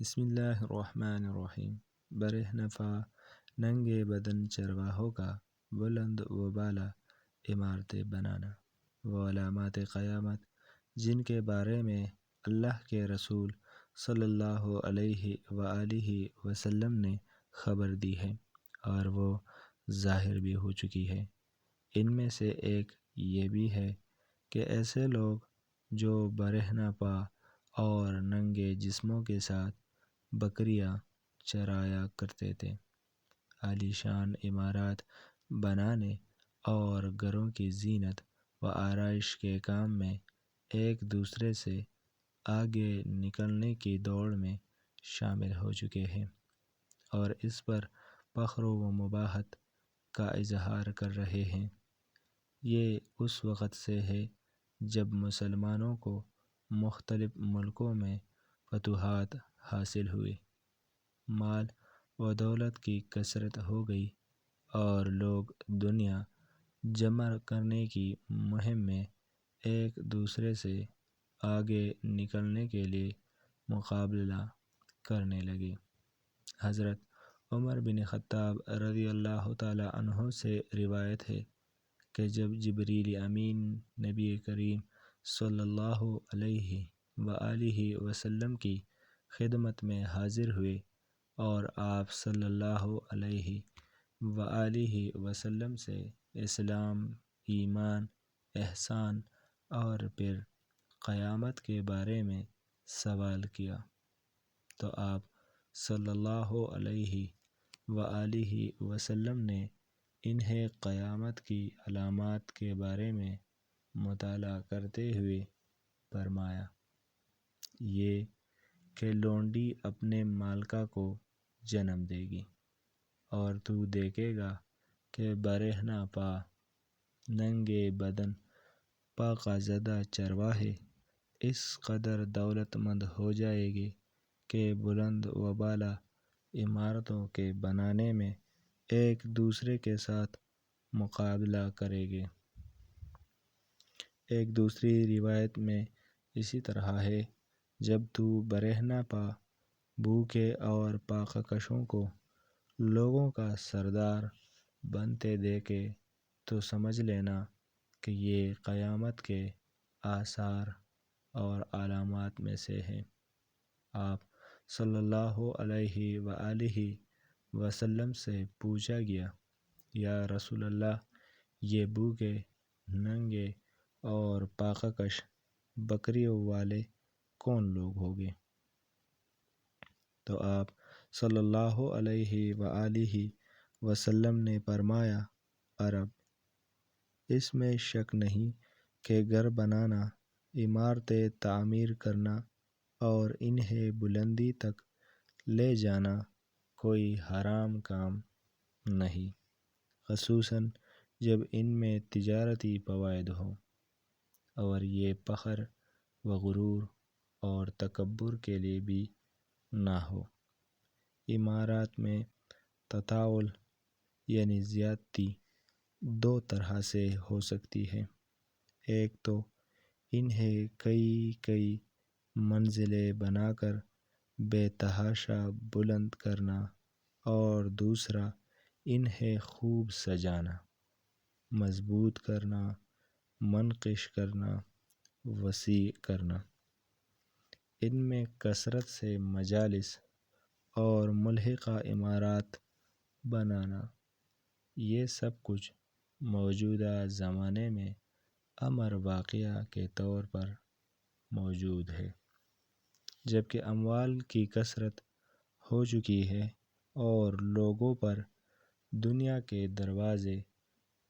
بسم اللہ الرحمن الرحیم۔ برہنہ پا ننگے بدن چرواہوں کا بلند و بالا عمارتیں بنانا، وہ علامات قیامت جن کے بارے میں اللہ کے رسول صلی اللہ علیہ وآلہ وسلم نے خبر دی ہے اور وہ ظاہر بھی ہو چکی ہے۔ ان میں سے ایک یہ بھی ہے کہ ایسے لوگ جو برہنہ پا اور ننگے جسموں کے ساتھ بکریاں چرایا کرتے تھے، عالی شان عمارات بنانے اور گھروں کی زینت و آرائش کے کام میں ایک دوسرے سے آگے نکلنے کی دوڑ میں شامل ہو چکے ہیں اور اس پر فخر و مباحت کا اظہار کر رہے ہیں۔ یہ اس وقت سے ہے جب مسلمانوں کو مختلف ملکوں میں فتوحات حاصل ہوئی، مال و دولت کی کثرت ہو گئی اور لوگ دنیا جمع کرنے کی مہم میں ایک دوسرے سے آگے نکلنے کے لیے مقابلہ کرنے لگے۔ حضرت عمر بن خطاب رضی اللہ تعالیٰ عنہ سے روایت ہے کہ جب جبریل امین نبی کریم صلی اللہ علیہ وآلہ وسلم کی خدمت میں حاضر ہوئے اور آپ صلی اللہ علیہ وآلہ وسلم سے اسلام، ایمان، احسان اور پھر قیامت کے بارے میں سوال کیا تو آپ صلی اللہ علیہ وآلہ وسلم نے انہیں قیامت کی علامات کے بارے میں مطالعہ کرتے ہوئے فرمایا، یہ کہ لونڈی اپنے مالکہ کو جنم دے گی اور تو دیکھے گا کہ برہنہ پا ننگے بدن پاکیزہ چرواہے اس قدر دولت مند ہو جائے گی کہ بلند و بالا عمارتوں کے بنانے میں ایک دوسرے کے ساتھ مقابلہ کرے گے۔ ایک دوسری روایت میں اسی طرح ہے، جب تو برہنہ پا بھوکے اور پاککشوں کو لوگوں کا سردار بنتے دیکھے تو سمجھ لینا کہ یہ قیامت کے آثار اور علامات میں سے ہے۔ آپ صلی اللہ علیہ وآلہ وسلم سے پوچھا گیا، یا رسول اللہ، یہ بھوکے، ننگے اور پاککش بکریوں والے کون لوگ ہوں گے؟ تو آپ صلی اللہ علیہ وآلہ وسلم نے فرمایا، عرب۔ اس میں شک نہیں کہ گھر بنانا، عمارتیں تعمیر کرنا اور انہیں بلندی تک لے جانا کوئی حرام کام نہیں، خصوصاً جب ان میں تجارتی فوائد ہوں اور یہ فخر و غرور اور تکبر کے لیے بھی نہ ہو۔ عمارات میں تطاول یعنی زیادتی دو طرح سے ہو سکتی ہے، ایک تو انہیں کئی منزلیں بنا کر بے تحاشا بلند کرنا اور دوسرا انہیں خوب سجانا، مضبوط کرنا، منقش کرنا، وسیع کرنا۔ ان میں کثرت سے مجالس اور ملحقہ عمارات بنانا، یہ سب کچھ موجودہ زمانے میں امر واقعہ کے طور پر موجود ہے، جبکہ اموال کی کثرت ہو چکی ہے اور لوگوں پر دنیا کے دروازے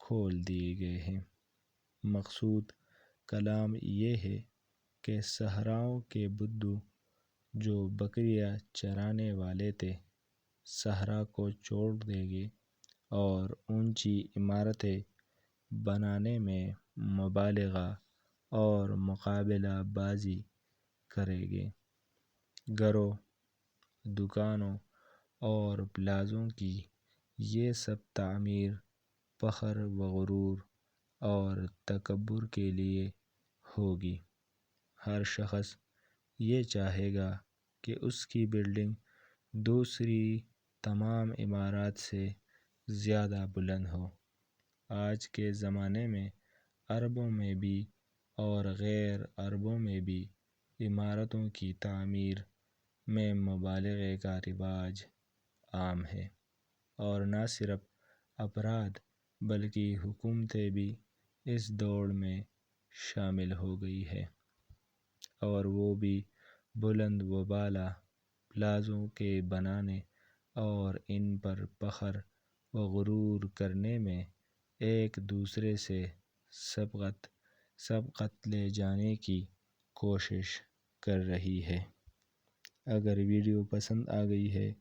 کھول دیے گئے ہیں۔ مقصود کلام یہ ہے کہ صحراؤں کے بدھو جو بکریاں چرانے والے تھے، صحرا کو چھوڑ دیں گے اور اونچی عمارتیں بنانے میں مبالغہ اور مقابلہ بازی کریں گے۔ گھروں، دکانوں اور پلازوں کی یہ سب تعمیر فخر و غرور اور تکبر کے لیے ہوگی۔ ہر شخص یہ چاہے گا کہ اس کی بلڈنگ دوسری تمام عمارات سے زیادہ بلند ہو۔ آج کے زمانے میں عربوں میں بھی اور غیر عربوں میں بھی عمارتوں کی تعمیر میں مبالغے کا رواج عام ہے، اور نہ صرف افراد بلکہ حکومتیں بھی اس دوڑ میں شامل ہو گئی ہے، اور وہ بھی بلند و بالا پلازوں کے بنانے اور ان پر فخر و غرور کرنے میں ایک دوسرے سے سبقت لے جانے کی کوشش کر رہی ہے۔ اگر ویڈیو پسند آ گئی ہے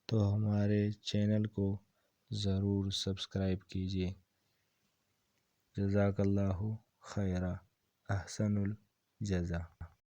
تو ہمارے چینل کو ضرور سبسکرائب کیجیے۔ جزاک اللہ خیرہ، احسن الجزا۔